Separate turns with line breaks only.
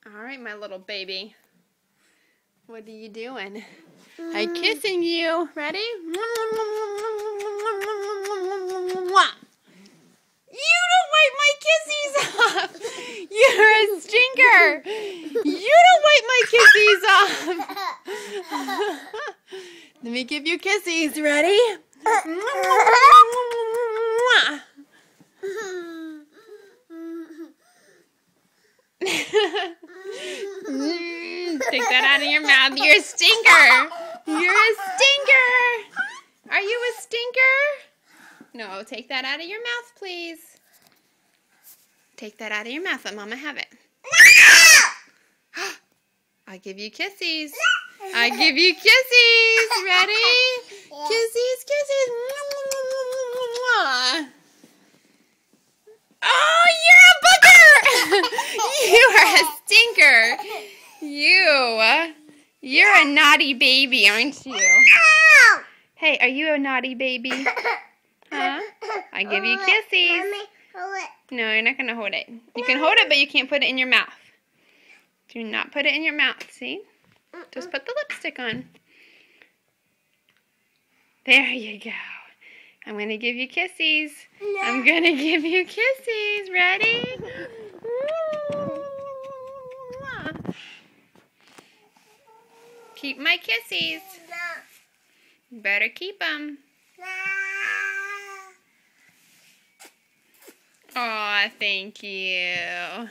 All right, my little baby. What are you doing? I'm kissing you. Ready? You don't wipe my kissies off. You're a stinker. You don't wipe my kissies off. Let me give you kissies. Ready? Take that out of your mouth. You're a stinker. You're a stinker. Are you a stinker? No, take that out of your mouth, please. Take that out of your mouth. Let Mama have it. I give you kissies. I give you kissies. Ready? Kissies, kisses. Oh, you're a booger. You are a stinker. You're a naughty baby, aren't you? Hey, are you a naughty baby? Huh? I give you kissies. No, you're not going to hold it. You can hold it, but you can't put it in your mouth. Do not put it in your mouth, see? Just put the lipstick on. There you go. I'm going to give you kissies. I'm going to give you kissies. Ready? Keep my kissies. Better keep them. Aw, thank you.